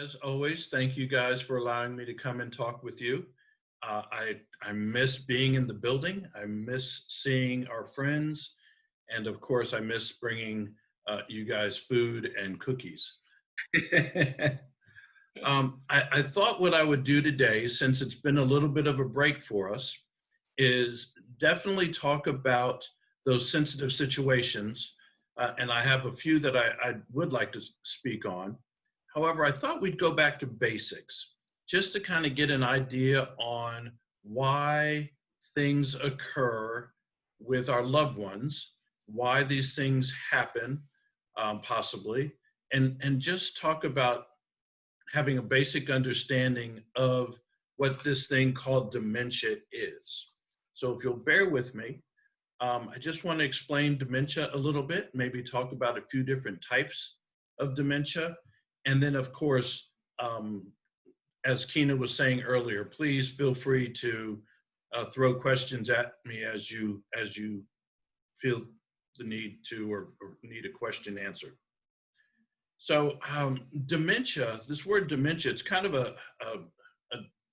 As always, thank you guys for allowing me to come and talk with you. I miss being in the building. I miss seeing our friends, and of course, I miss bringing you guys food and cookies. I thought what I would do today, since it's been a little bit of a break for us, is definitely talk about those sensitive situations. And I have a few that I would like to speak on. However, I thought we'd go back to basics just to kind of get an idea on why things occur with our loved ones, why these things happen, possibly, and just talk about having a basic understanding of what this thing called dementia is. So if you'll bear with me, I just want to explain dementia a little bit, maybe talk about a few different types of dementia. And then, of course, as Keena was saying earlier, please feel free to throw questions at me as you feel the need to or need a question answered. So dementia, this word dementia, it's kind of a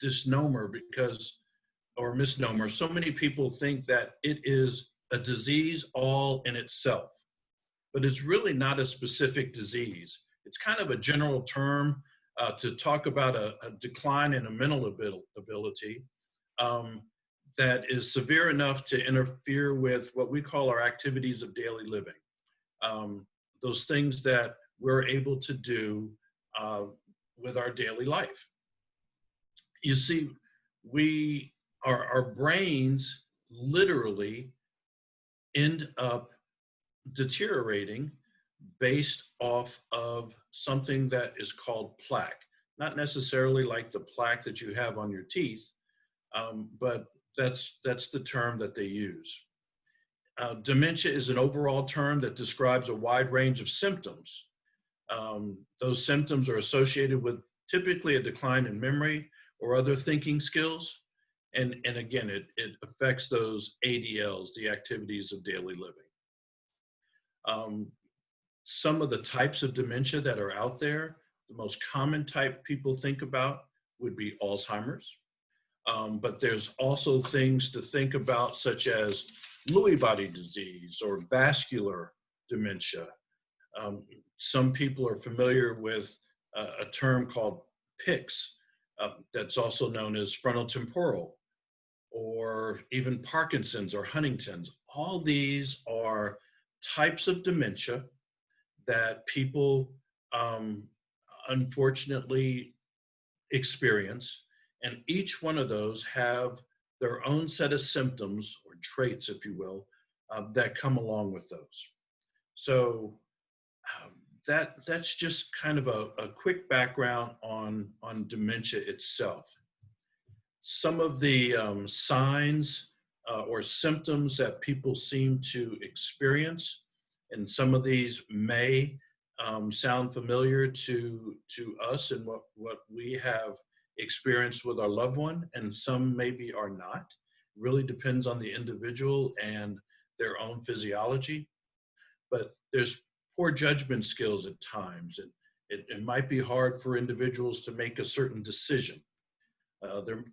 misnomer because, or misnomer. So many people think that it is a disease all in itself, but it's really not a specific disease. It's kind of a general term to talk about a decline in a mental ability that is severe enough to interfere with what we call our activities of daily living. Those things that we're able to do with our daily life. You see, our brains literally end up deteriorating based off of something that is called plaque. Not necessarily like the plaque that you have on your teeth, but that's the term that they use. Dementia is an overall term that describes a wide range of symptoms. Those symptoms are associated with typically a decline in memory or other thinking skills. And again, it affects those ADLs, the activities of daily living. Some of the types of dementia that are out there, the most common type people think about would be Alzheimer's. But there's also things to think about, such as Lewy body disease or vascular dementia. Some people are familiar with a term called PICS, that's also known as frontotemporal, or even Parkinson's or Huntington's. All these are types of dementia that people unfortunately experience, and each one of those have their own set of symptoms or traits, if you will, that come along with those. So that's just kind of a quick background on dementia itself. Some of the signs or symptoms that people seem to experience, and some of these may sound familiar to us and what we have experienced with our loved one, and some maybe are not. Really depends on the individual and their own physiology. But there's poor judgment skills at times, and it might be hard for individuals to make a certain decision.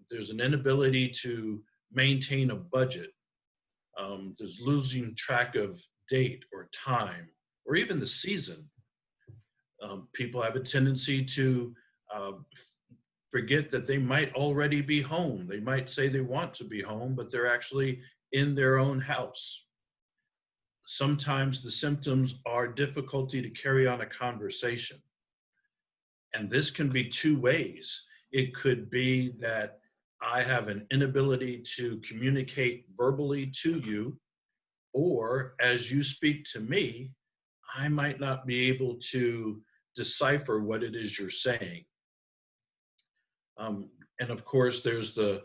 There's an inability to maintain a budget. There's losing track of date or time, or even the season. People have a tendency to forget that they might already be home. They might say they want to be home, but they're actually in their own house. Sometimes the symptoms are difficulty to carry on a conversation. And this can be two ways. It could be that I have an inability to communicate verbally to you, or as you speak to me, I might not be able to decipher what it is you're saying. And of course, there's the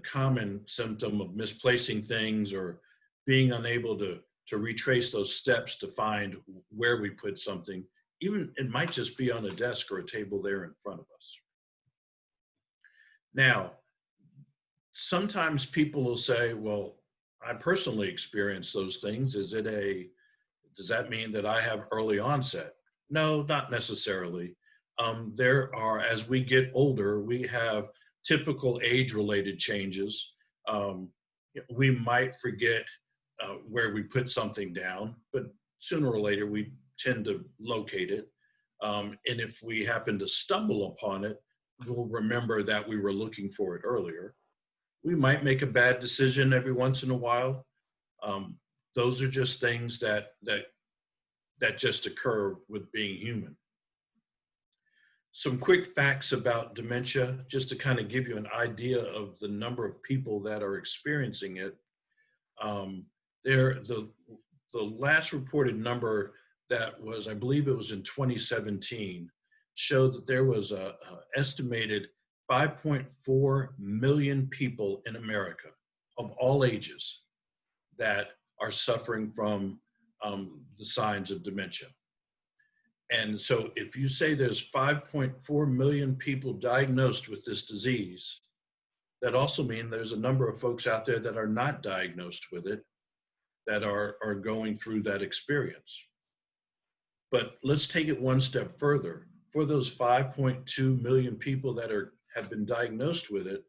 common symptom of misplacing things or being unable to retrace those steps to find where we put something. Even it might just be on a desk or a table there in front of us. Now, sometimes people will say, well, I personally experience those things. Does that mean that I have early onset? No, not necessarily. there are, as we get older, we have typical age-related changes. Um, we might forget where we put something down, but sooner or later we tend to locate it. And if we happen to stumble upon it, we'll remember that we were looking for it earlier. We might make a bad decision every once in a while. Um, those are just things that just occur with being human. Some quick facts about dementia, just to kind of give you an idea of the number of people that are experiencing it. Um, the last reported number that was, I believe it was in 2017, showed that there was a estimated 5.4 million people in America of all ages that are suffering from the signs of dementia. And so if you say there's 5.4 million people diagnosed with this disease, that also means there's a number of folks out there that are not diagnosed with it that are going through that experience. But let's take it one step further. For those 5.2 million people that have been diagnosed with it,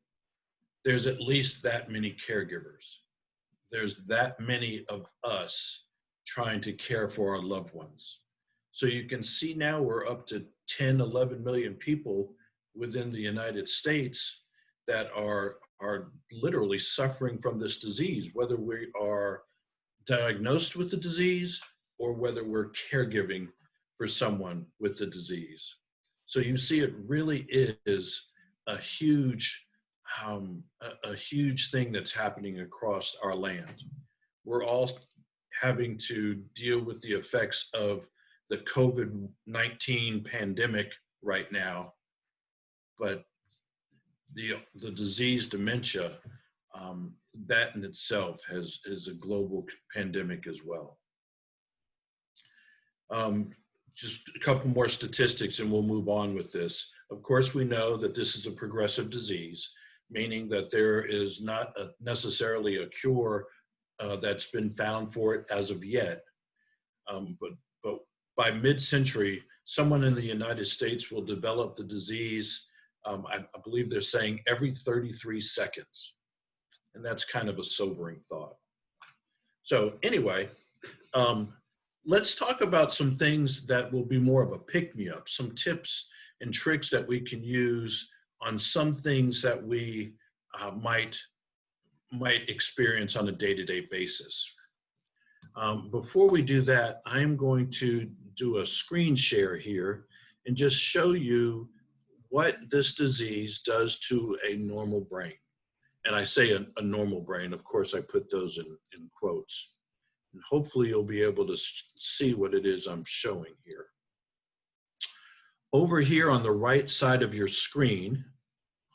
there's at least that many caregivers. There's that many of us trying to care for our loved ones. So you can see now we're up to 10, 11 million people within the United States that are literally suffering from this disease, whether we are diagnosed with the disease or whether we're caregiving for someone with the disease. So you see it really is a huge, a huge thing that's happening across our land. We're all having to deal with the effects of the COVID-19 pandemic right now, but the disease dementia, that in itself is a global pandemic as well. Just a couple more statistics and we'll move on with this. Of course, we know that this is a progressive disease, meaning that there is not necessarily a cure that's been found for it as of yet. But by mid-century, someone in the United States will develop the disease, I believe they're saying every 33 seconds. And that's kind of a sobering thought. So anyway, let's talk about some things that will be more of a pick-me-up, some tips and tricks that we can use on some things that we might experience on a day-to-day basis. Before we do that, I'm going to do a screen share here and just show you what this disease does to a normal brain. And I say a normal brain, of course I put those in quotes. And hopefully you'll be able to see what it is I'm showing here. Over here on the right side of your screen,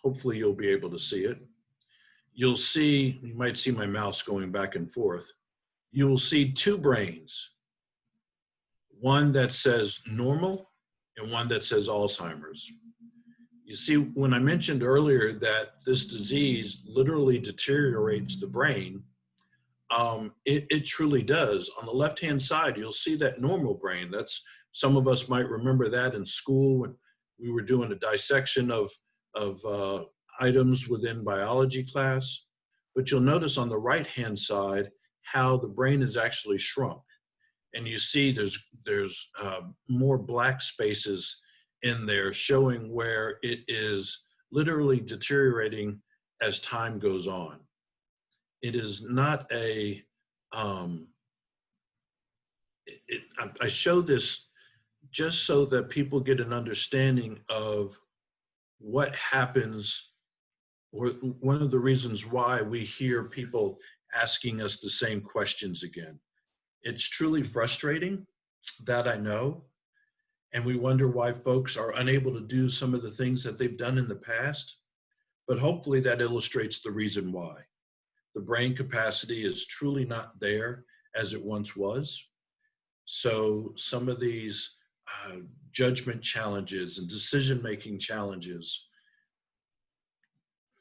hopefully you'll be able to see it. You'll see, you might see my mouse going back and forth. You will see two brains, one that says normal and one that says Alzheimer's. You see, when I mentioned earlier that this disease literally deteriorates the brain, it truly does. On the left-hand side, you'll see that normal brain. That's, some of us might remember that in school when we were doing a dissection of items within biology class. But you'll notice on the right-hand side how the brain is actually shrunk. And you see there's more black spaces in there showing where it is literally deteriorating as time goes on. It is not a, I show this just so that people get an understanding of what happens, or one of the reasons why we hear people asking us the same questions again. It's truly frustrating, that I know, and we wonder why folks are unable to do some of the things that they've done in the past, but hopefully that illustrates the reason why. The brain capacity is truly not there as it once was. So some of these judgment challenges and decision-making challenges,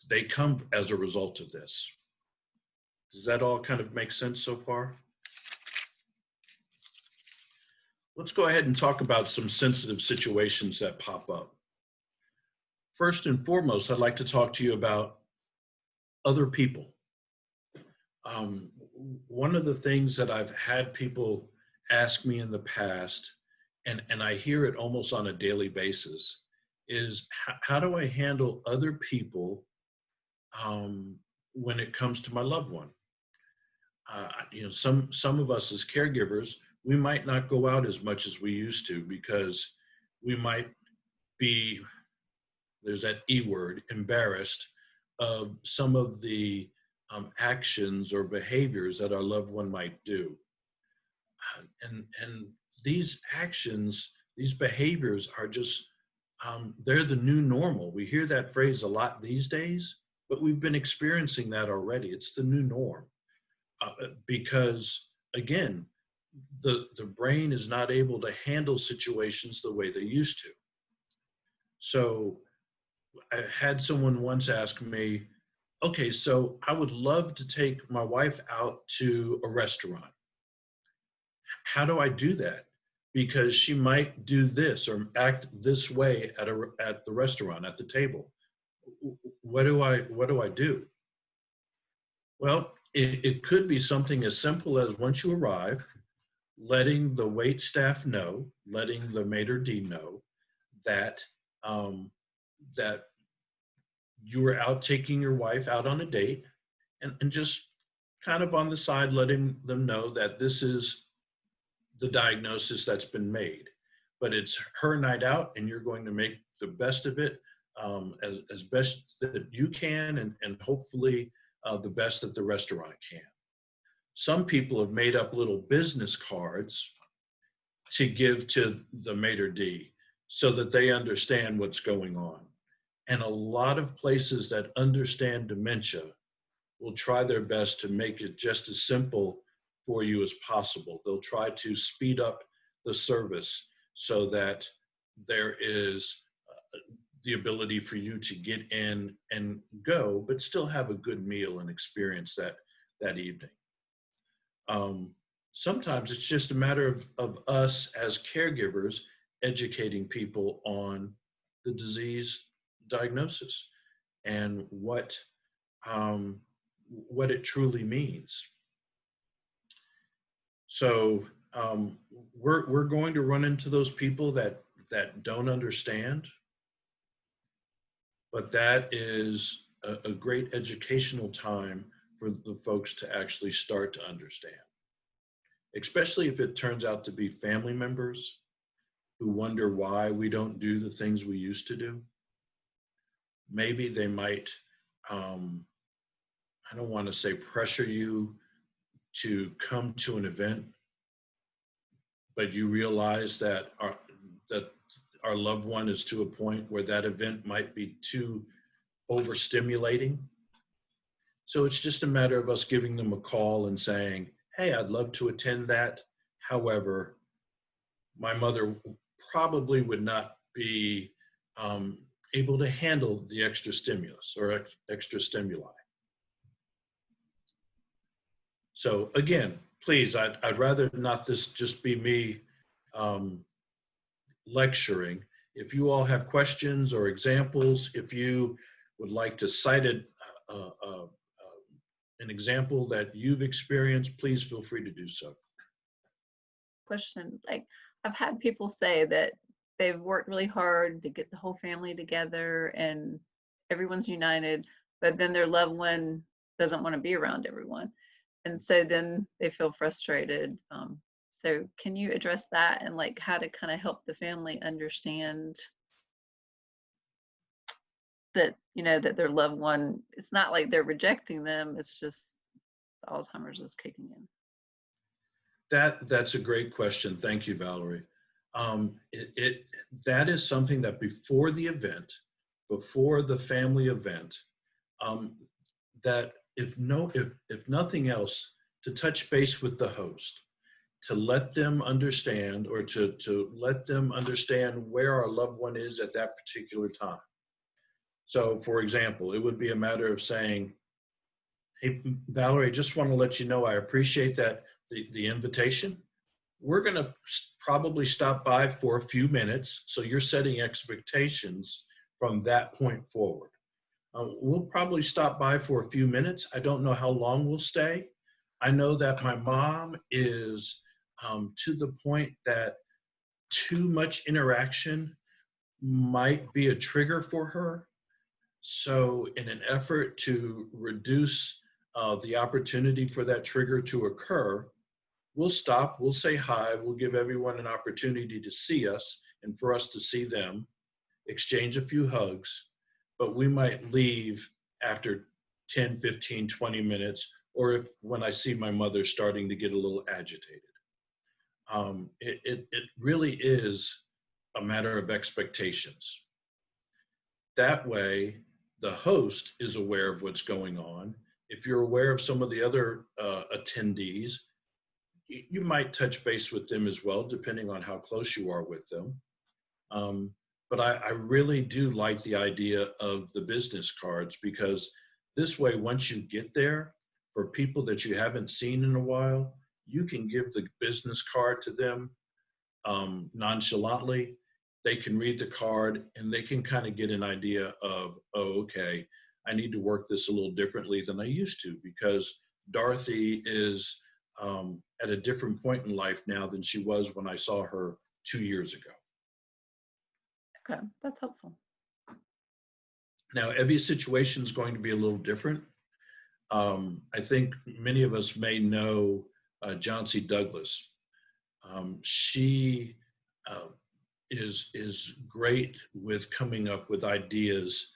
they come as a result of this. Does that all kind of make sense so far? Let's go ahead and talk about some sensitive situations that pop up. First and foremost, I'd like to talk to you about other people. One of the things that I've had people ask me in the past, and I hear it almost on a daily basis, is how do I handle other people when it comes to my loved one? Some of us as caregivers, we might not go out as much as we used to because we might be, there's that E word, embarrassed of some of the actions or behaviors that our loved one might do. And these actions, these behaviors are just, they're the new normal. We hear that phrase a lot these days, but we've been experiencing that already. It's the new norm because, again, the brain is not able to handle situations the way they used to. So I had someone once ask me, okay, so I would love to take my wife out to a restaurant. How do I do that? Because she might do this or act this way at the restaurant, at the table. What do I do? Well, it could be something as simple as once you arrive, letting the wait staff know, letting the maitre d' know that um, that you were out taking your wife out on a date, and just kind of on the side letting them know that this is the diagnosis that's been made. But it's her night out, and you're going to make the best of it as best that you can, and hopefully the best that the restaurant can. Some people have made up little business cards to give to the maitre d' so that they understand what's going on. And a lot of places that understand dementia will try their best to make it just as simple for you as possible. They'll try to speed up the service so that there is the ability for you to get in and go, but still have a good meal and experience that evening. Um, Sometimes it's just a matter of us as caregivers educating people on the disease diagnosis and um, what it truly means. So we're going to run into those people that don't understand, but that is a great educational time for the folks to actually start to understand, especially if it turns out to be family members who wonder why we don't do the things we used to do. Maybe they might, I don't want to say pressure you to come to an event, but you realize that our loved one is to a point where that event might be too overstimulating. So it's just a matter of us giving them a call and saying, hey, I'd love to attend that. However, my mother probably would not be able to handle the extra stimulus or extra stimuli. So again, please, I'd rather not this just be me um, lecturing. If you all have questions or examples, if you would like to cite an example that you've experienced, please feel free to do so. Question, like, I've had people say that they've worked really hard to get the whole family together and everyone's united, but then their loved one doesn't want to be around everyone, and so then they feel frustrated. So can you address that and like how to kind of help the family understand that, that their loved one, it's not like they're rejecting them, it's just Alzheimer's is kicking in. That's a great question. Thank you, Valerie. That is something that before the event, before the family event, um, that if nothing else, to touch base with the host, to let them understand, or to let them understand where our loved one is at that particular time. So, for example, it would be a matter of saying, hey, Valerie, I just want to let you know I appreciate the invitation. we're going to probably stop by for a few minutes. So you're setting expectations from that point forward. We'll probably stop by for a few minutes. I don't know how long we'll stay. I know that my mom is to the point that too much interaction might be a trigger for her. So, in an effort to reduce the opportunity for that trigger to occur, we'll stop, we'll say hi, we'll give everyone an opportunity to see us and for us to see them, exchange a few hugs, but we might leave after 10, 15, 20 minutes, or if when I see my mother starting to get a little agitated. It really is a matter of expectations. That way, the host is aware of what's going on. If you're aware of some of the other attendees, you might touch base with them as well, depending on how close you are with them. But I really do like the idea of the business cards, because this way, once you get there, for people that you haven't seen in a while, you can give the business card to them nonchalantly. They can read the card and they can kind of get an idea of, oh, okay, I need to work this a little differently than I used to, because Dorothy is at a different point in life now than she was when I saw her 2 years ago. Okay, that's helpful. Now, every situation is going to be a little different. I think many of us may know John C. Douglas. She is great with coming up with ideas,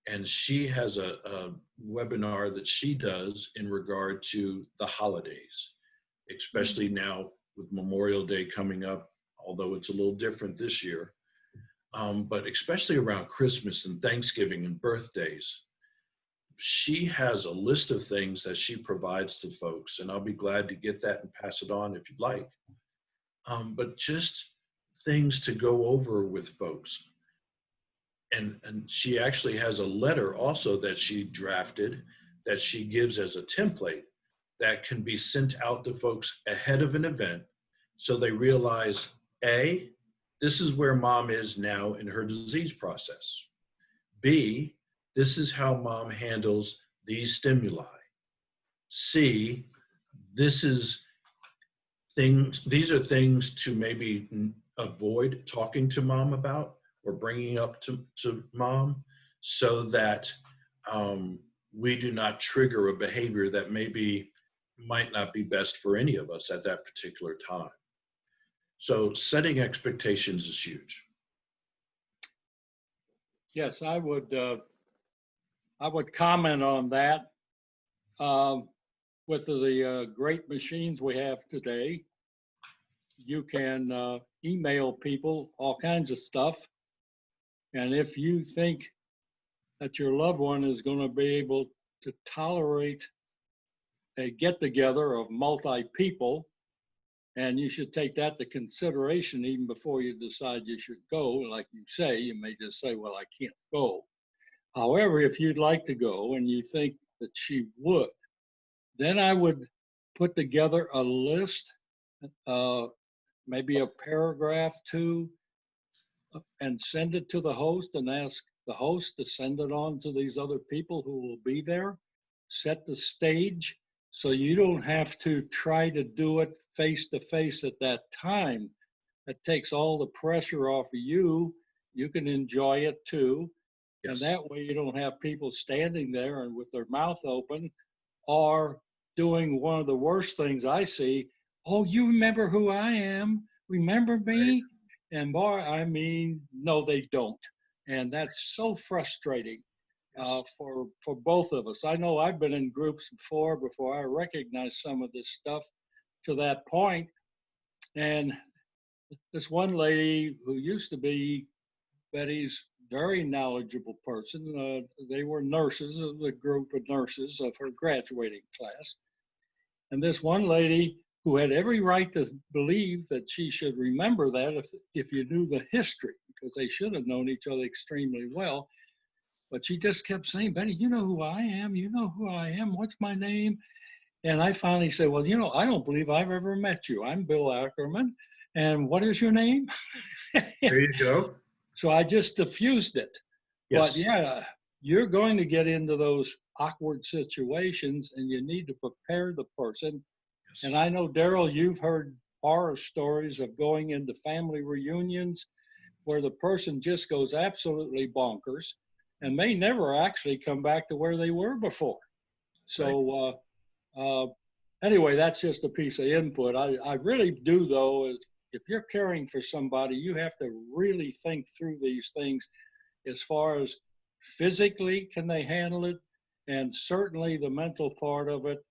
and she has a webinar that she does in regard to the holidays, especially now with Memorial Day coming up, although it's a little different this year. But especially around Christmas and Thanksgiving and birthdays, she has a list of things that she provides to folks, and I'll be glad to get that and pass it on if you'd like. But just things to go over with folks. And she actually has a letter also that she drafted that she gives as a template that can be sent out to folks ahead of an event, so they realize, A, this is where mom is now in her disease process. B, this is how mom handles these stimuli. C, these are things to maybe avoid talking to mom about or bringing up to mom, so that we do not trigger a behavior that might not be best for any of us at that particular time. So setting expectations is huge. Yes, I would comment on that. With the great machines we have today, you can email people all kinds of stuff. And if you think that your loved one is going to be able to tolerate a get-together of multi-people, and you should take that to consideration even before you decide you should go. Like you say, you may just say, well, I can't go. However, if you'd like to go and you think that she would, then I would put together a list, maybe a paragraph too, and send it to the host and ask the host to send it on to these other people who will be there. Set the stage so you don't have to try to do it face to face at that time. That takes all the pressure off of you. You can enjoy it too. Yes. And that way you don't have people standing there and with their mouth open, or doing one of the worst things I see. Oh, you remember who I am? Remember me? Right. And boy, I mean, no, they don't. And that's so frustrating. Yes. For both of us. I know I've been in groups before I recognized some of this stuff to that point. And this one lady who used to be Betty's very knowledgeable person, they were nurses of the group of nurses of her graduating class. And this one lady who had every right to believe that she should remember that if you knew the history, because they should have known each other extremely well. But she just kept saying, Betty, you know who I am? You know who I am? What's my name? And I finally said, well, you know, I don't believe I've ever met you. I'm Bill Ackerman. And what is your name? There you go. So I just diffused it. But Yes. yeah, you're going to get into those awkward situations and you need to prepare the person. And Yes. I know, Daryl, you've heard horror stories of going into family reunions where the person just goes absolutely bonkers and may never actually come back to where they were before. Right. So, anyway, that's just a piece of input. I really do, though, is if you're caring for somebody, you have to really think through these things as far as physically, can they handle it? And certainly the mental part of it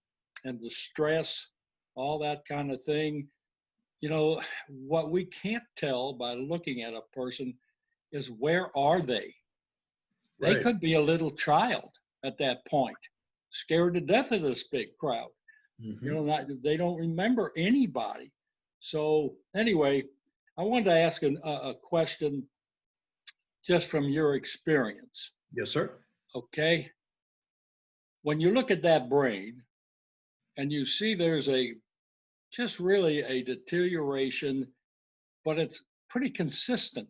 and the stress, all that kind of thing. You know, what we can't tell by looking at a person is where are they? They Right. could be a little child at that point, scared to death of this big crowd. You Hmm. know, they don't remember anybody. So anyway, I wanted to ask a question just from your experience. Yes, sir. Okay, when you look at that brain and you see there's a just really a deterioration, but it's pretty consistent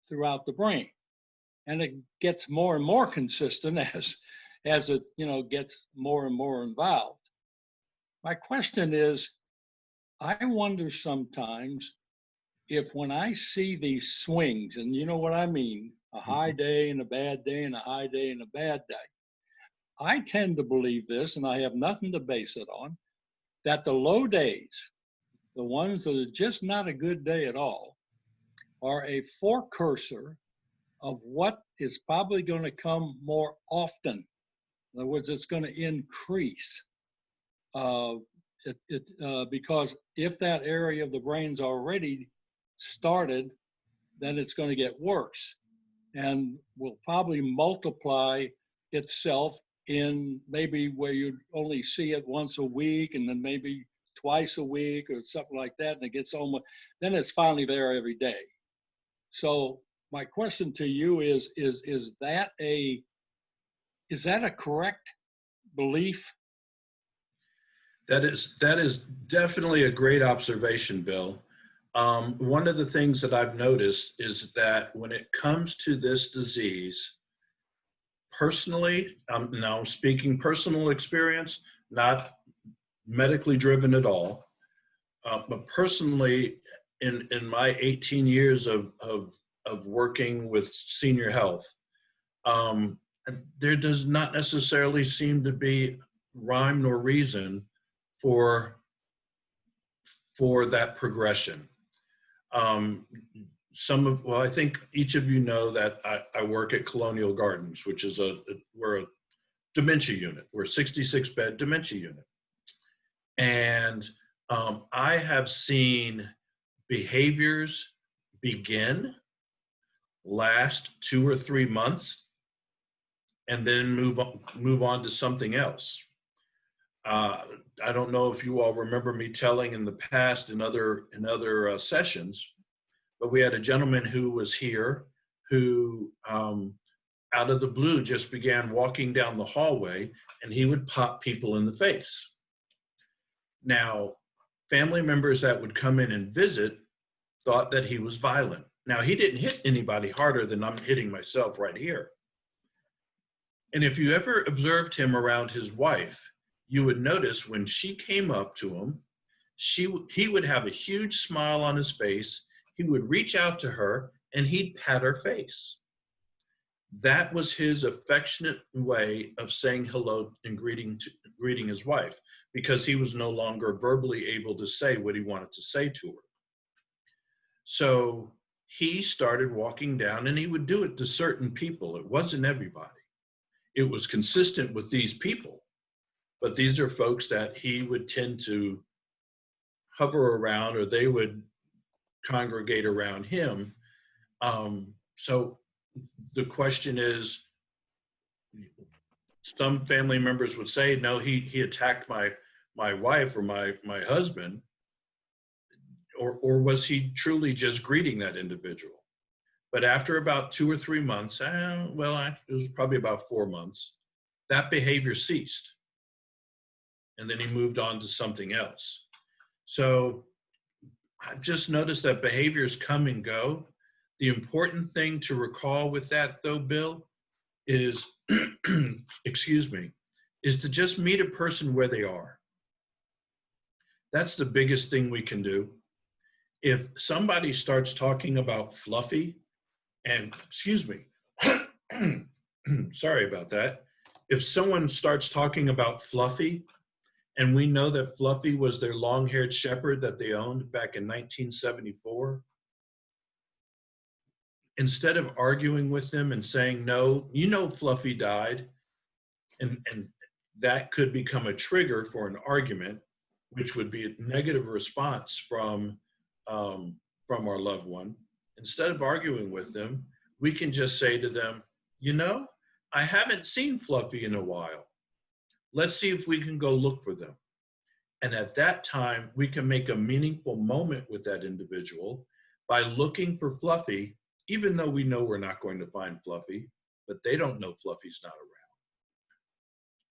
throughout the brain, and it gets more and more consistent as it gets more and more involved. My question is, I wonder sometimes if when I see these swings, and you know what I mean, a high Hmm. day and a bad day and a high day and a bad day, I tend to believe this, and I have nothing to base it on, that the low days, the ones that are just not a good day at all, are a forecursor of what is probably going to come more often. In other words, it's going to increase. Uh, because if that area of the brain's already started, then it's going to get worse and will probably multiply itself in maybe where you only see it once a week and then maybe twice a week or something like that. And it gets almost, then it's finally there every day. So my question to you is that a correct belief? That is definitely a great observation, Bill. One of the things that I've noticed is that when it comes to this disease, personally, now I'm speaking personal experience, not medically driven at all, but personally, in my 18 years of working with senior health, um, there does not necessarily seem to be rhyme nor reason for for that progression. Um, well, I think each of you know that I work at Colonial Gardens, which is we're a dementia unit. We're a 66-bed dementia unit. And I have seen behaviors begin, last 2 or 3 months, and then move on to something else. Uh, I don't know if you all remember me telling in the past in other sessions, but we had a gentleman who was here who, out of the blue, just began walking down the hallway, and he would pop people in the face. Now, family members that would come in and visit thought that he was violent. Now, he didn't hit anybody harder than I'm hitting myself right here. And if you ever observed him around his wife, you would notice when she came up to him, he would have a huge smile on his face. He would reach out to her and he'd pat her face. That was his affectionate way of saying hello and greeting his wife, because he was no longer verbally able to say what he wanted to say to her. So he started walking down, and he would do it to certain people. It wasn't everybody. It was consistent with these people, but these are folks that he would tend to hover around, or they would congregate around him. So the question is, some family members would say, no, he attacked my wife or my husband, or was he truly just greeting that individual? But after about 2 or 3 months, it was probably about 4 months, that behavior ceased. and then he moved on to something else. So I've just noticed that behaviors come and go. The important thing to recall with that, though, Bill, is, excuse me, is to just meet a person where they are. That's the biggest thing we can do. If somebody starts talking about Fluffy, and excuse me, sorry about that. If someone starts talking about Fluffy, and we know that Fluffy was their long-haired shepherd that they owned back in 1974, instead of arguing with them and saying, no, you know Fluffy died, and that could become a trigger for an argument, which would be a negative response from our loved one. Instead of arguing with them, we can just say to them, you know, I haven't seen Fluffy in a while. Let's see if we can go look for them. And at that time, we can make a meaningful moment with that individual by looking for Fluffy, even though we know we're not going to find Fluffy, but they don't know Fluffy's not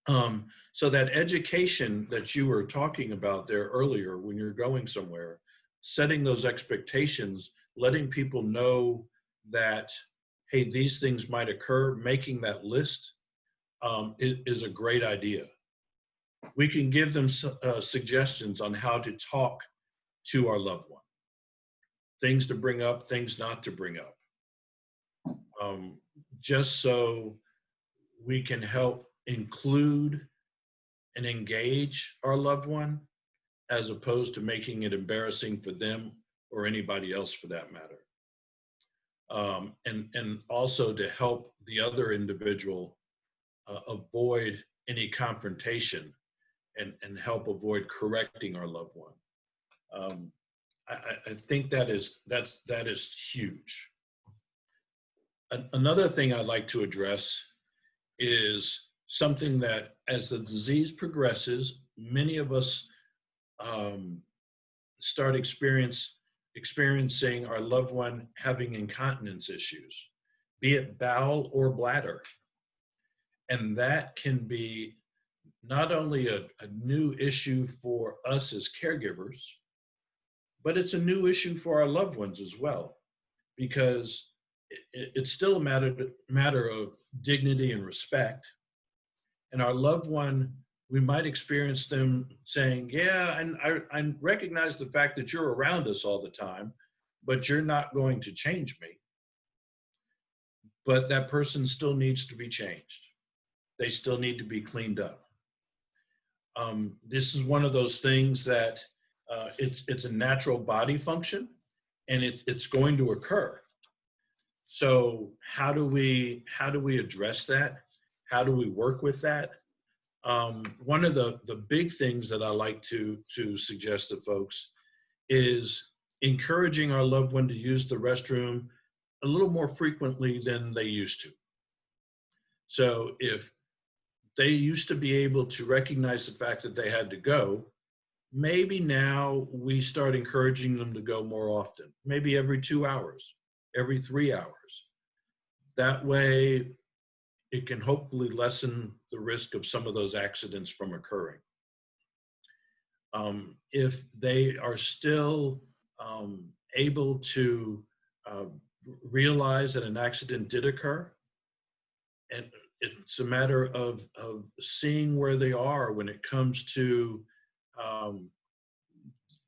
around. So that education that you were talking about there earlier, when you're going somewhere, setting those expectations, letting people know that, hey, these things might occur, making that list is a great idea. We can give them suggestions on how to talk to our loved one. Things to bring up, things not to bring up. Just so we can help include and engage our loved one, as opposed to making it embarrassing for them or anybody else for that matter. And also to help the other individual avoid any confrontation and help avoid correcting our loved one. I think that is huge. Another thing I'd like to address is something that, as the disease progresses, many of us start experiencing our loved one having incontinence issues, be it bowel or bladder. And that can be not only a new issue for us as caregivers, but it's a new issue for our loved ones as well, because it's still a matter of dignity and respect. And our loved one, we might experience them saying, yeah, and I recognize the fact that you're around us all the time, but you're not going to change me. But that person still needs to be changed. They still need to be cleaned up. This is one of those things that it's a natural body function, and it's going to occur. So how do we address that? How do we work with that? One of the big things that I like to suggest to folks is encouraging our loved one to use the restroom a little more frequently than they used to. So if they used to be able to recognize the fact that they had to go, maybe now we start encouraging them to go more often, maybe every 2 hours, every 3 hours. That way, it can hopefully lessen the risk of some of those accidents from occurring. If they are still able to realize that an accident did occur, and it's a matter of seeing where they are when it comes to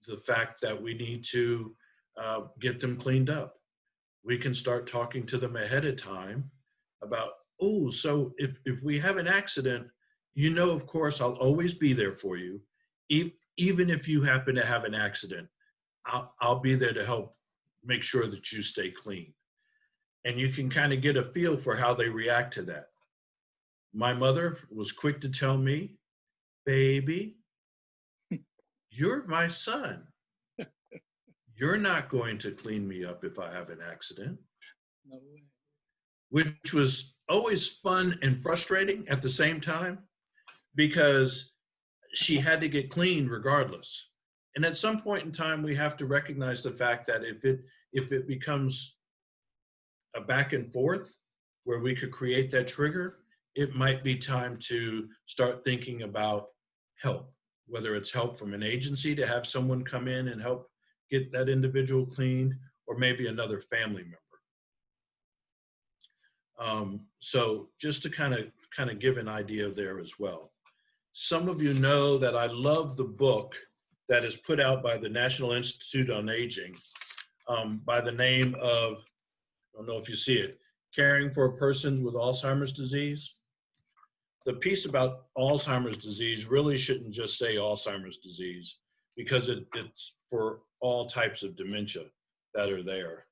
the fact that we need to get them cleaned up. We can start talking to them ahead of time about, oh, so if we have an accident, you know, of course, I'll always be there for you. Even if you happen to have an accident, I'll be there to help make sure that you stay clean. And you can kind of get a feel for how they react to that. My mother was quick to tell me, baby, you're my son. You're not going to clean me up if I have an accident. No way. Which was always fun and frustrating at the same time, because she had to get clean regardless. And at some point in time, we have to recognize the fact that if it becomes a back and forth where we could create that trigger, it might be time to start thinking about help. whether it's help from an agency to have someone come in and help get that individual cleaned, or maybe another family member. So just to kind of give an idea there as well. Some of you know that I love the book that is put out by the National Institute on Aging by the name of, I don't know if you see it, Caring for Persons with Alzheimer's Disease. The piece about Alzheimer's disease really shouldn't just say Alzheimer's disease, because it's for all types of dementia that are there.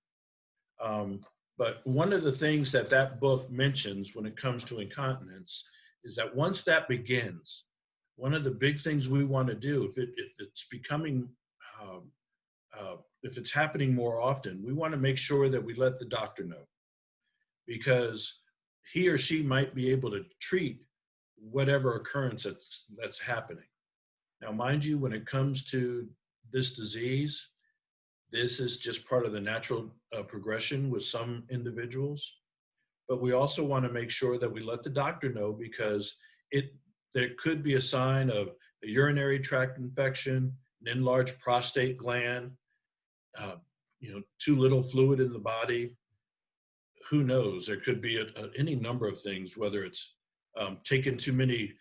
But one of the things that that book mentions when it comes to incontinence is that once that begins, one of the big things we want to do, if it's becoming, if it's happening more often, we want to make sure that we let the doctor know, because he or she might be able to treat whatever occurrence that's happening. Now, mind you, when it comes to this disease, this is just part of the natural progression with some individuals. But we also want to make sure that we let the doctor know, because there could be a sign of a urinary tract infection, an enlarged prostate gland, too little fluid in the body. Who knows? There could be any number of things, whether it's taking too many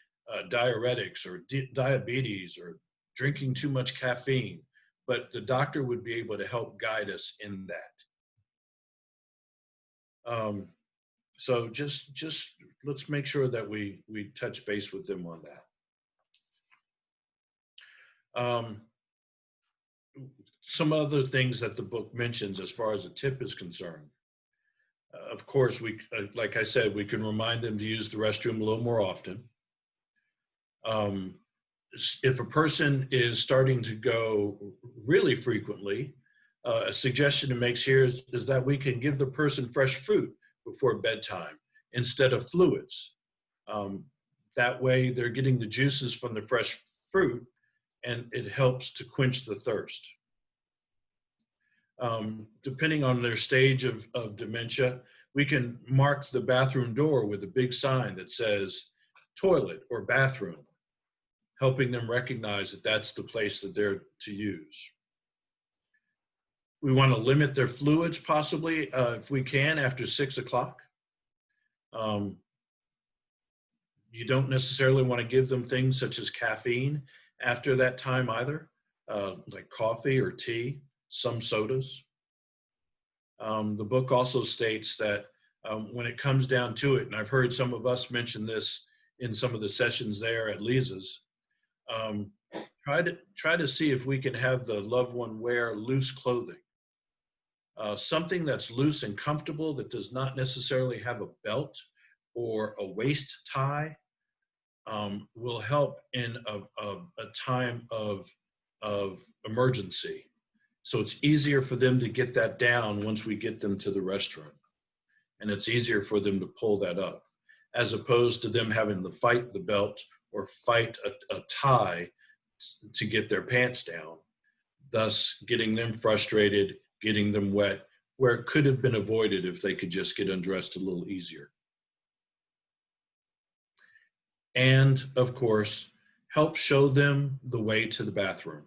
diuretics or diabetes or drinking too much caffeine. But the doctor would be able to help guide us in that. So just let's make sure that we touch base with them on that. Some other things that the book mentions as far as a tip is concerned. Of course, like I said, we can remind them to use the restroom a little more often. If a person is starting to go really frequently, a suggestion it makes here is that we can give the person fresh fruit before bedtime instead of fluids. That way they're getting the juices from the fresh fruit, and it helps to quench the thirst. Depending on their stage of dementia, we can mark the bathroom door with a big sign that says toilet or bathroom, helping them recognize that that's the place that they're to use. We want to limit their fluids possibly, if we can, after 6 o'clock. You don't necessarily want to give them things such as caffeine after that time either, like coffee or tea, some sodas. The book also states that when it comes down to it, and I've heard some of us mention this in some of the sessions there at Lisa's, try to see if we can have the loved one wear loose clothing. Something that's loose and comfortable, that does not necessarily have a belt or a waist tie, will help in a time of emergency. So it's easier for them to get that down once we get them to the restroom. And it's easier for them to pull that up, as opposed to them having to fight the belt or fight a tie to get their pants down, thus getting them frustrated, getting them wet, where it could have been avoided if they could just get undressed a little easier. And of course, help show them the way to the bathroom.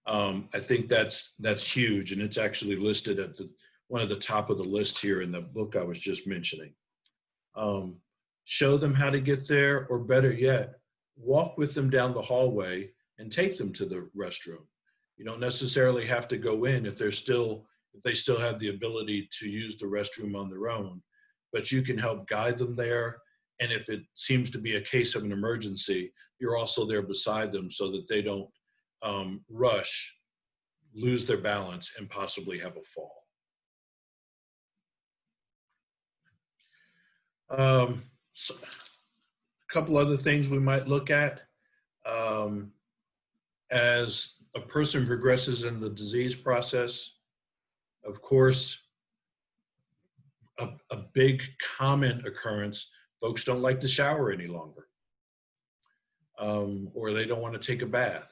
I think that's huge, and it's actually listed at one of the top of the list here in the book I was just mentioning. Show them how to get there, or better yet, walk with them down the hallway and take them to the restroom. You don't necessarily have to go in if they still have the ability to use the restroom on their own, but you can help guide them there. And if it seems to be a case of an emergency, you're also there beside them so that they don't rush, lose their balance, and possibly have a fall. So a couple other things we might look at as a person progresses in the disease process. Of course, a big common occurrence, folks don't like to shower any longer, or they don't want to take a bath.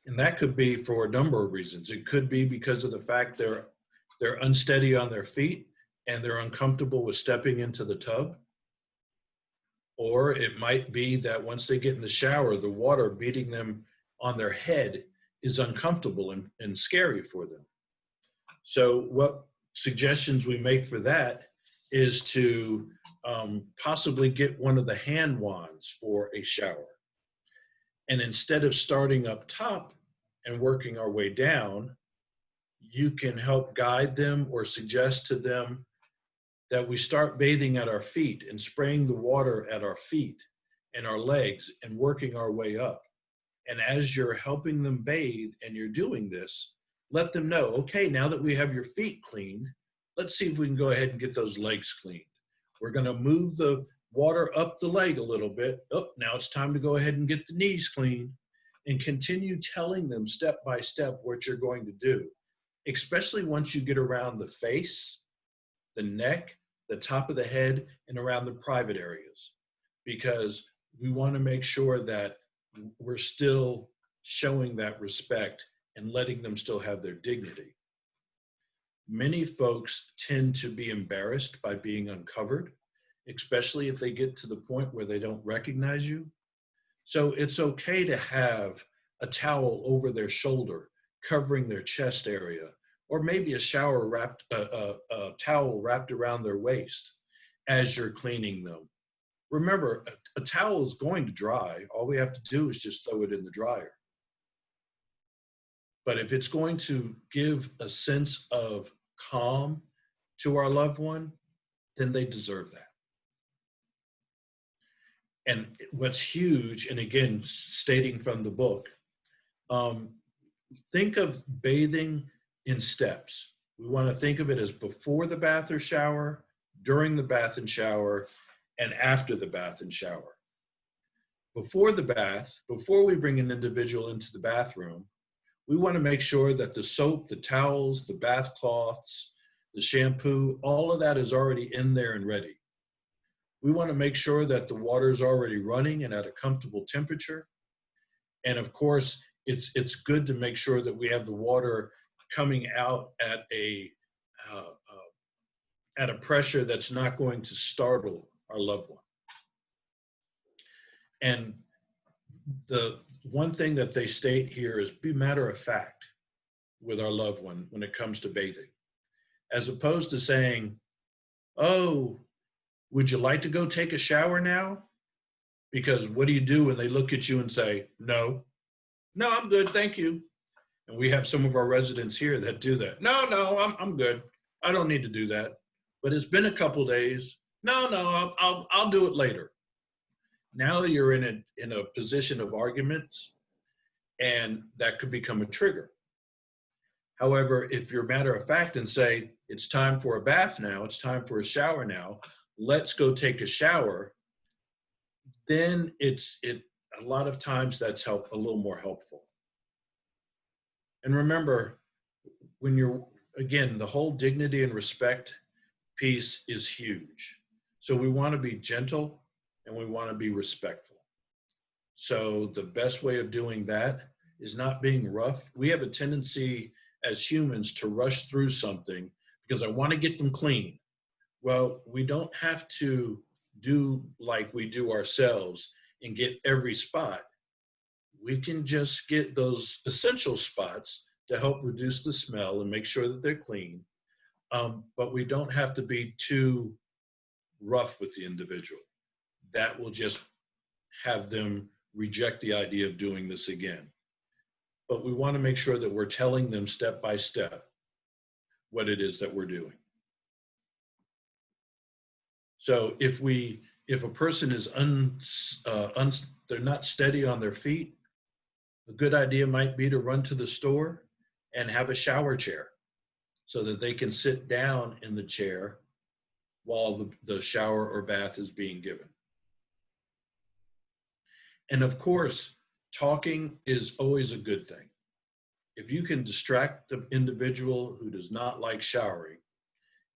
And that could be for a number of reasons. It could be because of the fact they're unsteady on their feet and they're uncomfortable with stepping into the tub. Or it might be that once they get in the shower, the water beating them on their head is uncomfortable and scary for them. So what suggestions we make for that is to possibly get one of the hand wands for a shower. And instead of starting up top and working our way down, you can help guide them or suggest to them that we start bathing at our feet and spraying the water at our feet and our legs and working our way up. And as you're helping them bathe and you're doing this, let them know, okay, now that we have your feet cleaned, let's see if we can go ahead and get those legs cleaned. We're going to move the water up the leg a little bit. Oh, now it's time to go ahead and get the knees clean, and continue telling them step by step what you're going to do, especially once you get around the face, the neck, the top of the head, and around the private areas, because we want to make sure that we're still showing that respect and letting them still have their dignity. Many folks tend to be embarrassed by being uncovered, especially if they get to the point where they don't recognize you. So it's okay to have a towel over their shoulder, covering their chest area, or maybe a towel wrapped around their waist as you're cleaning them. Remember, a towel is going to dry. All we have to do is just throw it in the dryer. But if it's going to give a sense of calm to our loved one, then they deserve that. And what's huge, and again, stating from the book, think of bathing in steps. We want to think of it as before the bath or shower, during the bath and shower, and after the bath and shower. Before the bath, before we bring an individual into the bathroom, we want to make sure that the soap, the towels, the bath cloths, the shampoo, all of that is already in there and ready. We want to make sure that the water is already running and at a comfortable temperature. And of course, it's good to make sure that we have the water coming out at a pressure that's not going to startle our loved one. And the one thing that they state here is be matter of fact with our loved one when it comes to bathing, as opposed to saying, oh, would you like to go take a shower now? Because what do you do when they look at you and say, no, I'm good, thank you. And we have some of our residents here that do that. No, I'm good. I don't need to do that. But it's been a couple days. No, I'll do it later. Now you're in a position of arguments, and that could become a trigger. However, if you're matter of fact and say, it's time for a bath now, it's time for a shower now, let's go take a shower, then a lot of times that's a little more helpful. And remember, again, the whole dignity and respect piece is huge. So we want to be gentle and we want to be respectful. So the best way of doing that is not being rough. We have a tendency as humans to rush through something because I want to get them clean. Well, we don't have to do like we do ourselves and get every spot. We can just get those essential spots to help reduce the smell and make sure that they're clean. But we don't have to be too rough with the individual. That will just have them reject the idea of doing this again. But we want to make sure that we're telling them step by step what it is that we're doing. So if a person is they're not steady on their feet, a good idea might be to run to the store and have a shower chair so that they can sit down in the chair while the shower or bath is being given. And of course, talking is always a good thing. If you can distract the individual who does not like showering,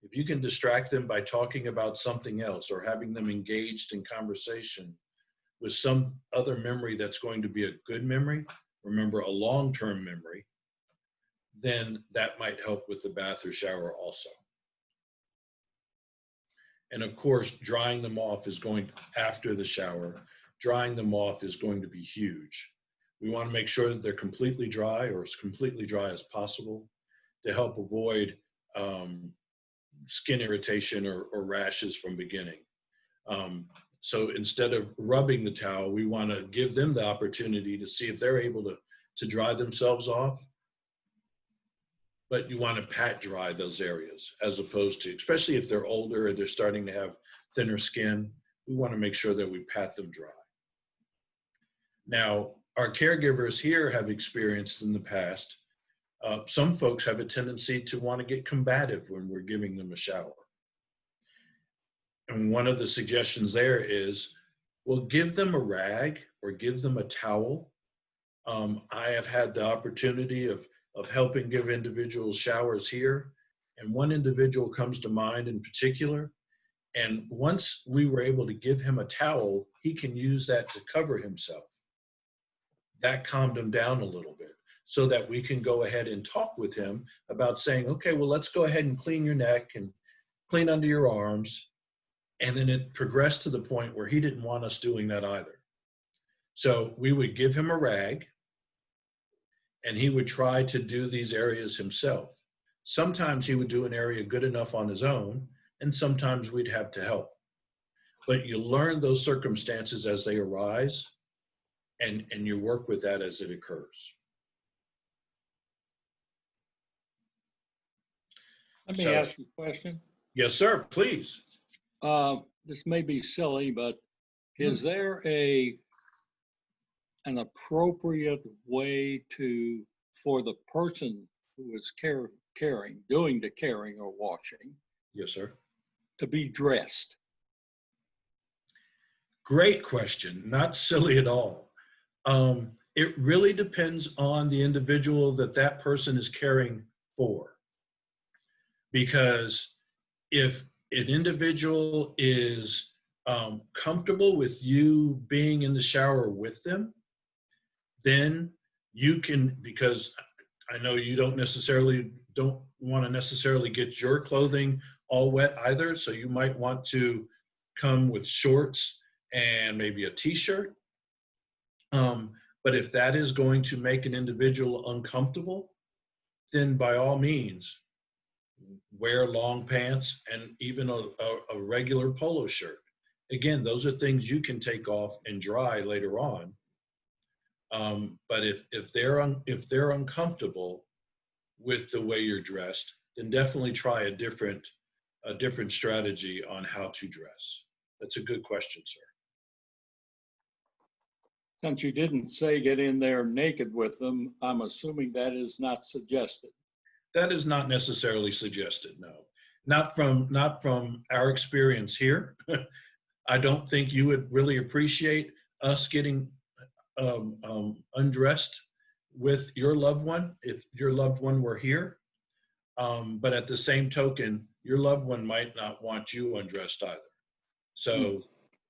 if you can distract them by talking about something else or having them engaged in conversation with some other memory that's going to be a good memory, remember a long-term memory, then that might help with the bath or shower also. And of course, drying them off is going after the shower. Drying them off is going to be huge. We want to make sure that they're completely dry or as completely dry as possible to help avoid skin irritation or rashes from beginning. So instead of rubbing the towel, we want to give them the opportunity to see if they're able to dry themselves off. But you want to pat dry those areas as opposed to, especially if they're older or they're starting to have thinner skin, we want to make sure that we pat them dry. Now, our caregivers here have experienced in the past, some folks have a tendency to want to get combative when we're giving them a shower. And one of the suggestions there is, well, give them a rag or give them a towel. I have had the opportunity of helping give individuals showers here. And one individual comes to mind in particular. And once we were able to give him a towel, he can use that to cover himself. That calmed him down a little bit so that we can go ahead and talk with him about saying, okay, well, let's go ahead and clean your neck and clean under your arms. And then it progressed to the point where he didn't want us doing that either. So we would give him a rag and he would try to do these areas himself. Sometimes he would do an area good enough on his own, and sometimes we'd have to help. But you learn those circumstances as they arise, and you work with that as it occurs. Let me ask you a question. Yes, sir, please. This may be silly, but is there an appropriate way for the person who is doing the caring or washing? Yes, sir. To be dressed? Great question. Not silly at all. It really depends on the individual that person is caring for. Because if an individual is comfortable with you being in the shower with them, then you can, because I know you don't want to necessarily get your clothing all wet either. So you might want to come with shorts and maybe a t-shirt. But if that is going to make an individual uncomfortable, then by all means, wear long pants and even a regular polo shirt. Again, those are things you can take off and dry later on. But if they're uncomfortable with the way you're dressed, then definitely try a different strategy on how to dress. That's a good question, sir. Since you didn't say get in there naked with them, I'm assuming that is not suggested. That is not necessarily suggested, no. Not from our experience here. I don't think you would really appreciate us getting undressed with your loved one if your loved one were here. But at the same token, your loved one might not want you undressed either. So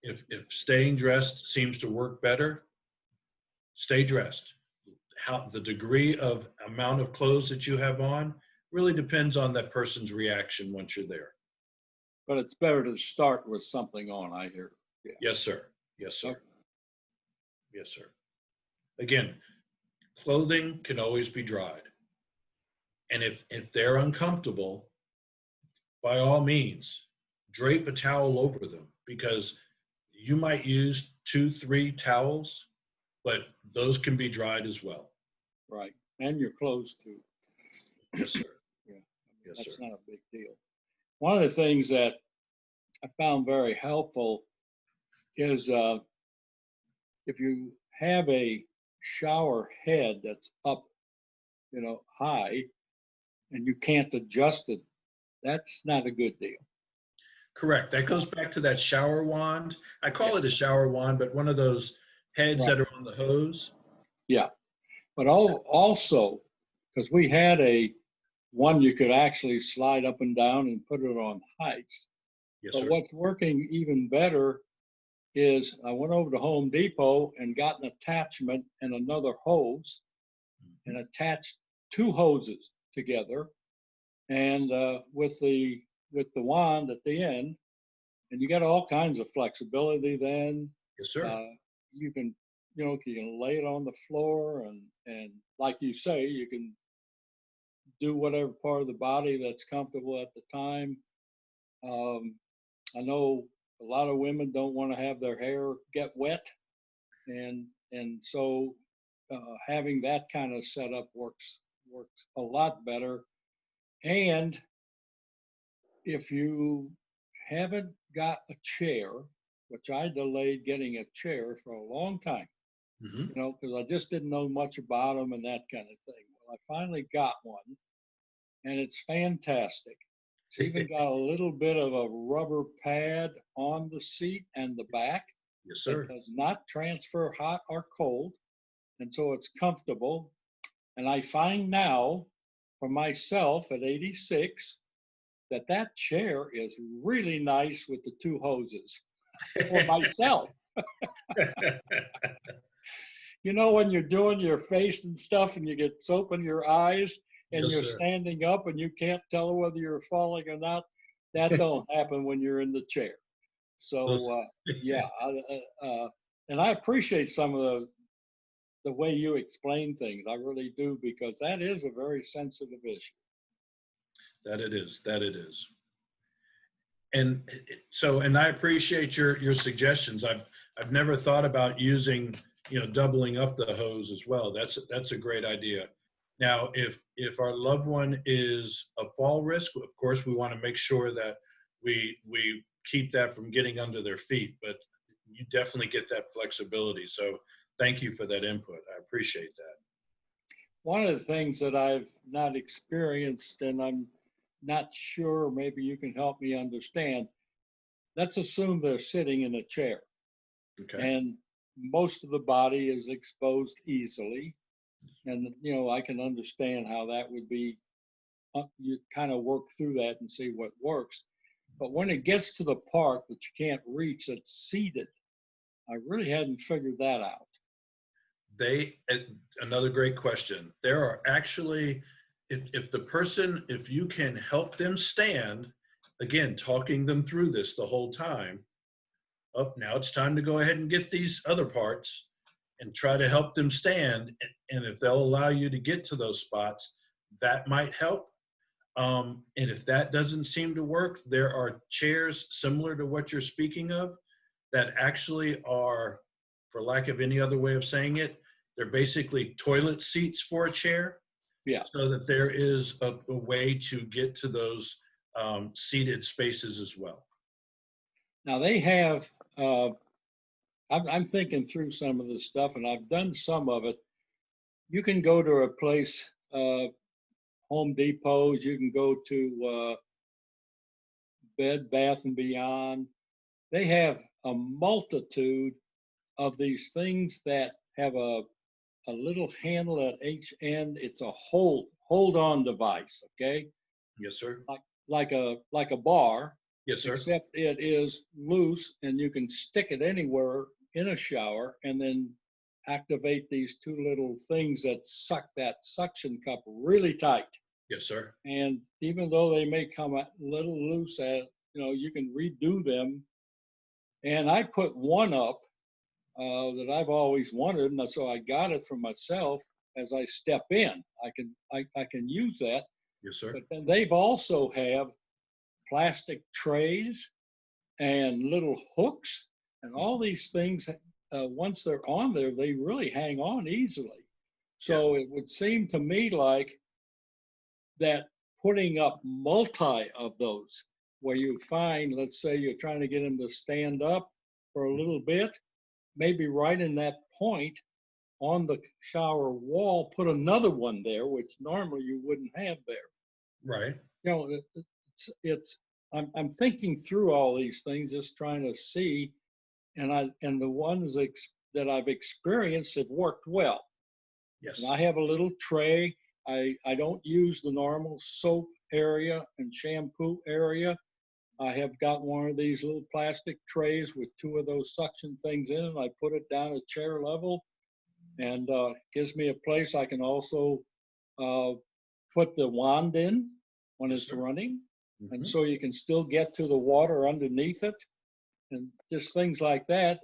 if staying dressed seems to work better, stay dressed. How the degree of amount of clothes that you have on really depends on that person's reaction once you're there. But it's better to start with something on, I hear. Yeah. Yes, sir. Yes, sir. Okay. Yes, sir. Again, clothing can always be dried. And if they're uncomfortable, by all means, drape a towel over them, because you might use 2-3 towels, but those can be dried as well. Right. And your clothes too. Yes, sir. Yeah. Yes, That's sir. not a big deal. One of the things that I found very helpful is if you have a shower head that's up, high, and you can't adjust it, that's not a good deal. Correct. That goes back to that shower wand. I call it a shower wand, but one of those heads that are on the hose. Yeah. But also, because we had one you could actually slide up and down and put it on heights. Yes, But sir. what's working even better is I went over to Home Depot and got an attachment and another hose and attached 2 hoses together. And with the wand at the end, And you got all kinds of flexibility then. Yes, sir. You can, you can lay it on the floor and like you say, you can do whatever part of the body that's comfortable at the time. I know a lot of women don't want to have their hair get wet, and so having that kind of setup works a lot better. And if you haven't got a chair, which I delayed getting a chair for a long time, Hmm. because I just didn't know much about them and that kind of thing. Well, I finally got one, and it's fantastic. It's even got a little bit of a rubber pad on the seat and the back Yes, that sir. does not transfer hot or cold. And so it's comfortable. And I find now for myself at 86 that that chair is really nice with the two hoses for myself. When you're doing your face and stuff and you get soap in your eyes and Yes, you're sir. standing up and you can't tell whether you're falling or not, that don't happen when you're in the chair. Those- So yeah, and I appreciate some of the way you explain things. I really do, because that is a very sensitive issue. That it is. That it is. And and I appreciate your suggestions. I've never thought about using, doubling up the hose as well. That's a great idea. Now, if our loved one is a fall risk, of course we want to make sure that we keep that from getting under their feet, but you definitely get that flexibility. So thank you for that input. I appreciate that. One of the things that I've not experienced, and I'm not sure, maybe you can help me understand. Let's assume they're sitting in a chair Okay. and most of the body is exposed easily. And, I can understand how that would be, you kind of work through that and see what works. But when it gets to the part that you can't reach that's seated, I really hadn't figured that out. Another great question. There are actually, if you can help them stand, again, talking them through this the whole time, now it's time to go ahead and get these other parts and try to help them stand. And if they'll allow you to get to those spots, that might help. And if that doesn't seem to work, there are chairs similar to what you're speaking of that actually are, for lack of any other way of saying it, they're basically toilet seats for a chair. Yeah. So that there is a way to get to those seated spaces as well. Now they have, I'm thinking through some of this stuff and I've done some of it. You can go to a place, Home Depots, you can go to Bed Bath and Beyond. They have a multitude of these things that have a little handle at each end. It's a hold on device, okay? Yes, sir. Like a bar, Yes, sir. except it is loose and you can stick it anywhere in a shower and then activate these two little things that suck that suction cup really tight. Yes, sir. And even though they may come a little loose you can redo them. And I put one up that I've always wanted, and so I got it for myself. As I step in, I can use that. Yes, sir. But then they've also have plastic trays and little hooks and all these things. Once they're on there, they really hang on easily. So it would seem to me like that putting up multi of those, where you find, let's say you're trying to get them to stand up for a little bit, maybe right in that point on the shower wall, put another one there, which normally you wouldn't have there. Right. I'm thinking through all these things, just trying to see, and the ones that I've experienced have worked well. Yes. And I have a little tray. I don't use the normal soap area and shampoo area. I have got one of these little plastic trays with two of those suction things in it. I put it down at chair level and gives me a place. I can also put the wand in when Yes, it's sir. running. Mhm. And so you can still get to the water underneath it. and just things like that.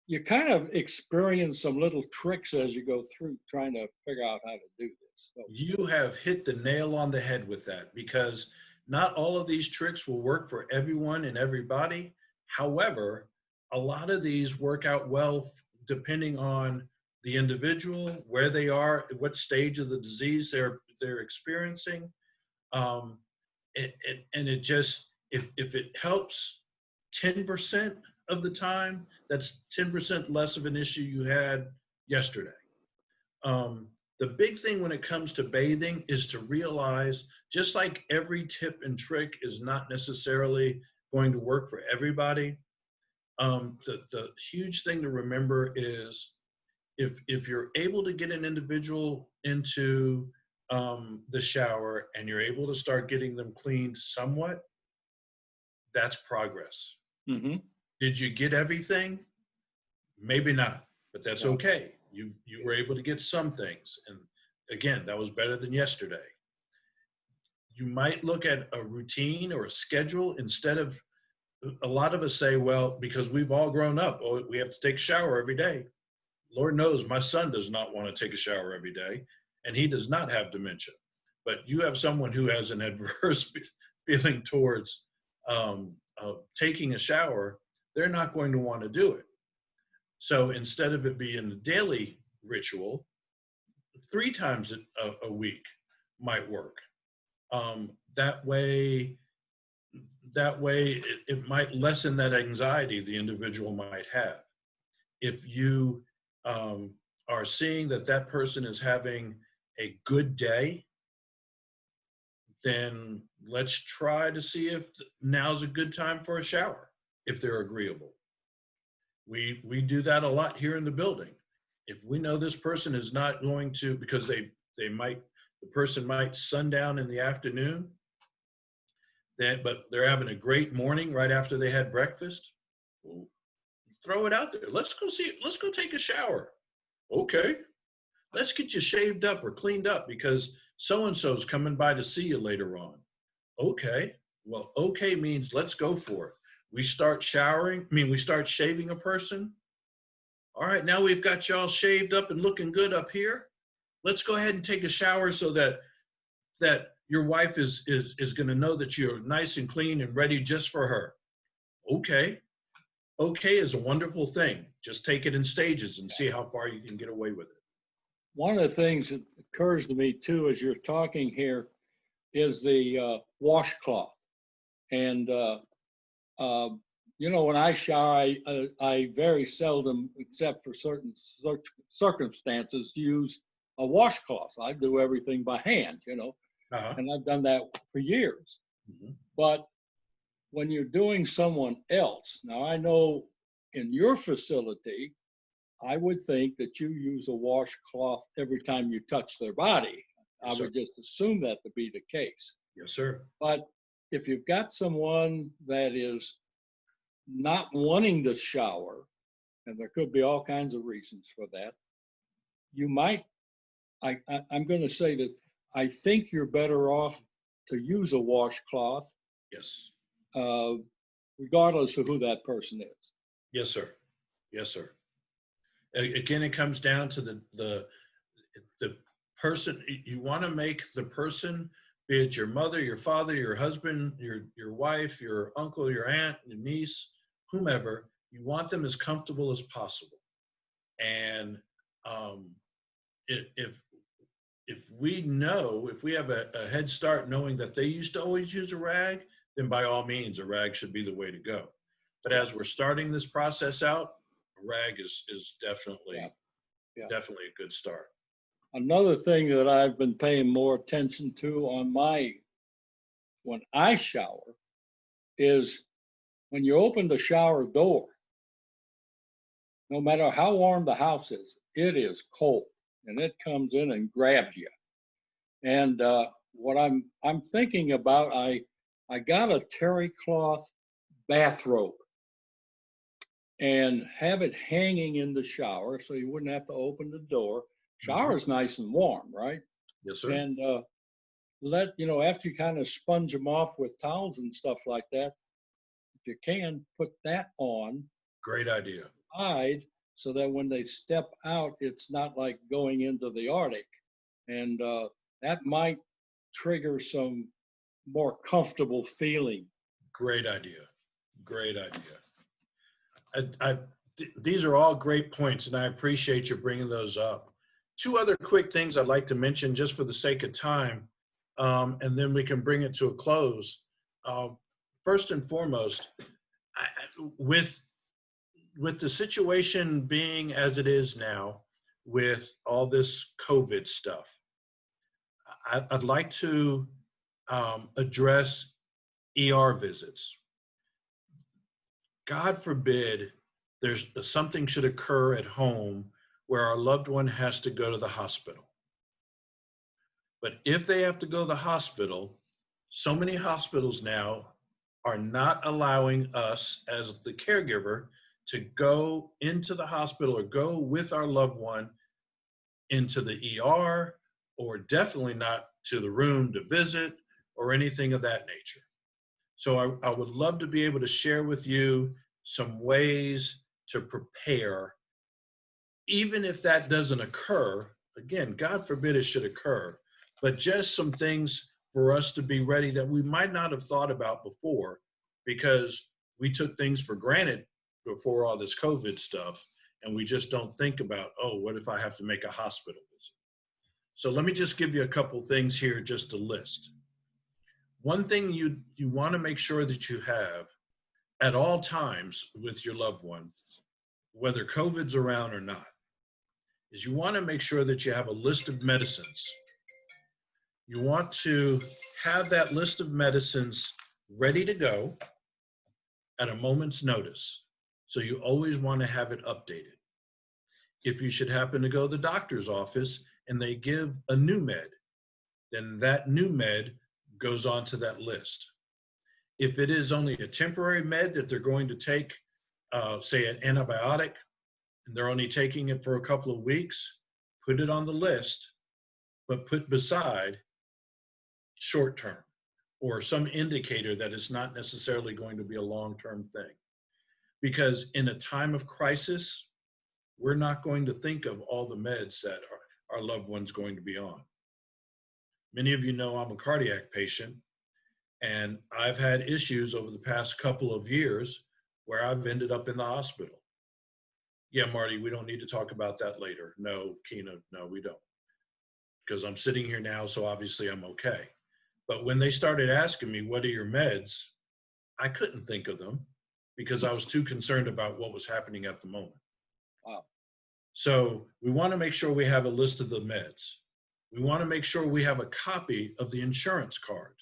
You kind of experience some little tricks as you go through trying to figure out how to do this. So, You have hit the nail on the head with that, because not all of these tricks will work for everyone and everybody. However, a lot of these work out well depending on the individual, where they are, what stage of the disease they're experiencing. Um, and it just, if it helps 10% of the time, that's 10% less of an issue you had yesterday. The big thing when it comes to bathing is to realize, just like every tip and trick is not necessarily going to work for everybody, the huge thing to remember is, if you're able to get an individual into the shower and you're able to start getting them cleaned somewhat, that's progress. hmm Did you get everything? Maybe not, but that's Yeah. okay. You were able to get some things, and again, that was better than yesterday. You might look at a routine or a schedule instead of, a lot of us say, well, because we've all grown up, oh, we have to take a shower every day. Lord knows my son does not want to take a shower every day, and he does not have dementia. But you have someone who has an adverse feeling towards taking a shower, they're not going to want to do it. So instead of it being a daily ritual, 3 times a week might work. Um, that way, it might lessen that anxiety the individual might have. If you are seeing that that person is having a good day, then let's try to see if now's a good time for a shower, if they're agreeable. We do that a lot here in the building. If we know this person is not going to, because the person might sundown in the afternoon, but they're having a great morning right after they had breakfast, well, throw it out there. Let's go take a shower. Okay. Let's get you shaved up or cleaned up because so-and-so's coming by to see you later on. Okay. Well, okay means let's go for it. We start shaving a person. All right, now we've got y'all shaved up and looking good up here. Let's go ahead and take a shower so that your wife is going to know that you're nice and clean and ready just for her. Okay. Okay is a wonderful thing. Just take it in stages and see how far you can get away with it. One of the things that occurs to me too as you're talking here is the washcloth. And when I shower, I very seldom, except for certain circumstances, use a washcloth. I do everything by hand, Uh-huh. and I've done that for years. Mm-hmm. But when you're doing someone else, now I know in your facility, I would think that you use a washcloth every time you touch their body. Yes, I would just assume that to be the case. Yes, sir. But if you've got someone that is not wanting to shower, and there could be all kinds of reasons for that, you might, I'm going to say that I think you're better off to use a washcloth, Yes. regardless of who that person is. Yes, sir. Yes, sir. Again, it comes down to the person. You want to make the person, be it your mother, your father, your husband, your wife, your uncle, your aunt, your niece, whomever, you want them as comfortable as possible. And if we have a head start knowing that they used to always use a rag, then by all means, a rag should be the way to go. But as we're starting this process out, a rag is definitely definitely a good start. Another thing that I've been paying more attention to when I shower is when you open the shower door, no matter how warm the house is, it is cold and it comes in and grabs you. And what I'm thinking about, I got a terry cloth bathrobe and have it hanging in the shower so you wouldn't have to open the door. Shower's nice and warm, right? Yes, sir. And after you kind of sponge them off with towels and stuff like that, you can, put that on Great idea. hide so that when they step out, it's not like going into the Arctic. And that might trigger some more comfortable feeling. Great idea. Great idea. These are all great points, and I appreciate you bringing those up. Two other quick things I'd like to mention just for the sake of time, and then we can bring it to a close. First and foremost, with the situation being as it is now, with all this COVID stuff, I'd like to address ER visits. God forbid there's something should occur at home where our loved one has to go to the hospital. But if they have to go to the hospital, so many hospitals now are not allowing us as the caregiver to go into the hospital or go with our loved one into the ER, or definitely not to the room to visit or anything of that nature. So I would love to be able to share with you some ways to prepare, even if that doesn't occur. Again, God forbid it should occur, but just some things for us to be ready that we might not have thought about before, because we took things for granted before all this COVID stuff, and we just don't think about, oh, what if I have to make a hospital visit? So let me just give you a couple things here just to list. One thing you want to make sure that you have at all times with your loved one, whether COVID's around or not, is you want to make sure that you have a list of medicines. You want to have that list of medicines ready to go at a moment's notice. So you always want to have it updated. If you should happen to go to the doctor's office and they give a new med, then that new med goes onto that list. If it is only a temporary med that they're going to take, say an antibiotic, and they're only taking it for a couple of weeks, put it on the list, but put beside short term or some indicator that it's not necessarily going to be a long-term thing. Because in a time of crisis, we're not going to think of all the meds that our loved one's going to be on. Many of you know I'm a cardiac patient, and I've had issues over the past couple of years where I've ended up in the hospital. Yeah, Marty, we don't need to talk about that later. No, Keena, no, we don't. Because I'm sitting here now, so obviously I'm okay. But when they started asking me, what are your meds? I couldn't think of them because I was too concerned about what was happening at the moment. Wow. So we want to make sure we have a list of the meds. We want to make sure we have a copy of the insurance card.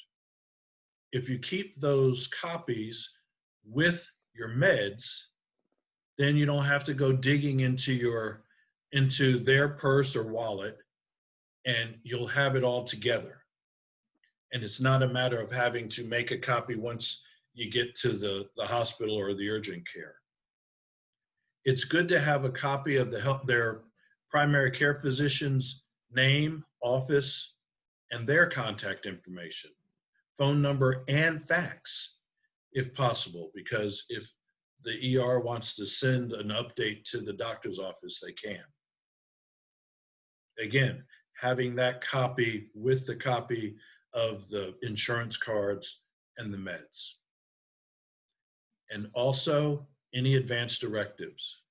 If you keep those copies with your meds, then you don't have to go digging into their purse or wallet, and you'll have it all together. And it's not a matter of having to make a copy once you get to the hospital or the urgent care. It's good to have a copy of their primary care physician's name, office, and their contact information, phone number, and fax, if possible, because if the ER wants to send an update to the doctor's office, they can. Again, having that copy with the copy of the insurance cards and the meds. And also any advance directives.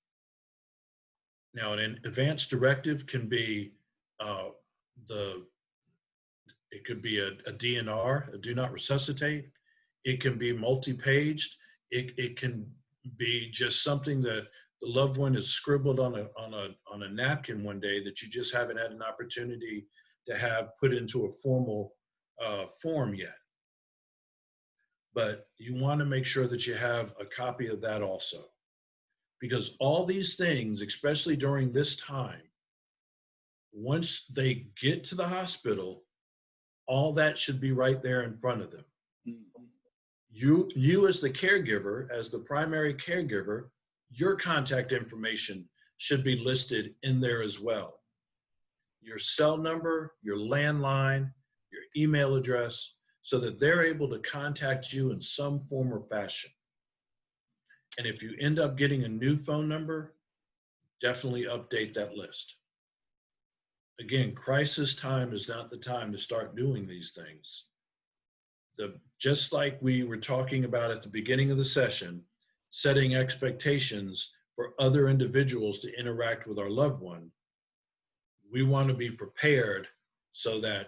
Now, an advance directive can be it could be a DNR, a do not resuscitate. It can be multi-paged. It can be just something that the loved one has scribbled on a napkin one day that you just haven't had an opportunity to have put into a formal form yet. But you want to make sure that you have a copy of that also. Because all these things, especially during this time, once they get to the hospital, all that should be right there in front of them. Mhm. You as the caregiver, as the primary caregiver, your contact information should be listed in there as well. Your cell number, your landline, your email address, so that they're able to contact you in some form or fashion. And if you end up getting a new phone number, definitely update that list. Again, crisis time is not the time to start doing these things. Just like we were talking about at the beginning of the session, setting expectations for other individuals to interact with our loved one, we want to be prepared so that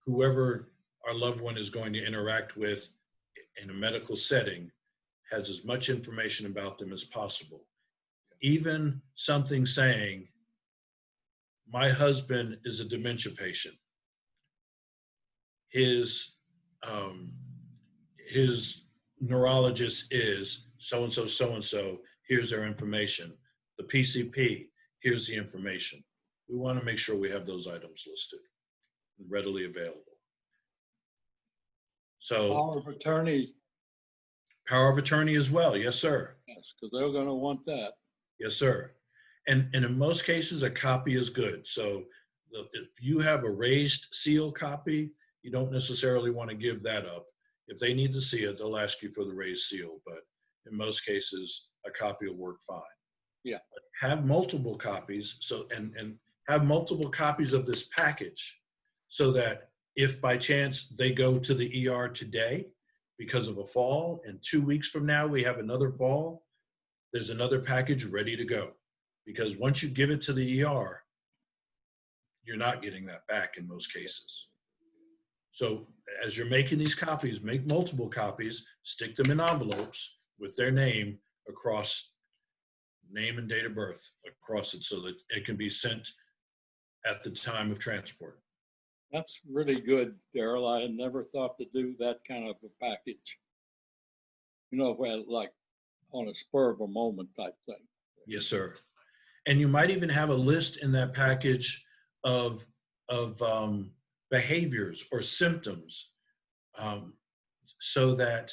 whoever our loved one is going to interact with in a medical setting has as much information about them as possible. Even something saying, my husband is a dementia patient. Um, his neurologist is so-and-so, so-and-so, here's their information. The PCP, here's the information. We want to make sure we have those items listed and readily available. So Power of attorney, power of attorney as well. Yes, sir. yes, because they're going to want that. Yes, sir. And in most cases, a copy is good. So if you have a raised seal copy, you don't necessarily want to give that up. If they need to see it, they'll ask you for the raised seal. But in most cases, a copy will work fine. Yeah. But have multiple copies. And have multiple copies of this package so that if by chance they go to the ER today because of a fall, and 2 weeks from now we have another fall, there's another package ready to go. Because once you give it to the ER, you're not getting that back in most cases. So as you're making these copies, make multiple copies, stick them in envelopes with their name across, name and date of birth across it, so that it can be sent at the time of transport. That's really good, Daryl. I had never thought to do that kind of a package. You know, where like on a spur of a moment type thing. Yes, sir. And you might even have a list in that package of behaviors or symptoms, so that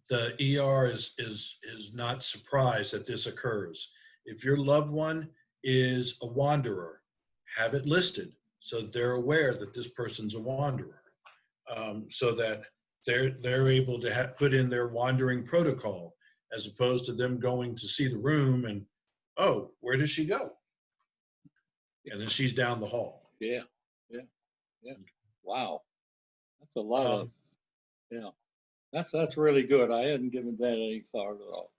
the ER is not surprised that this occurs. If your loved one is a wanderer, have it listed so that they're aware that this person's a wanderer, so that they're able to put in their wandering protocol, as opposed to them going to see the room and, oh, where does she go? And then she's down the hall. Yeah. Wow. That's a lot of, yeah. That's really good. I hadn't given that any thought at all.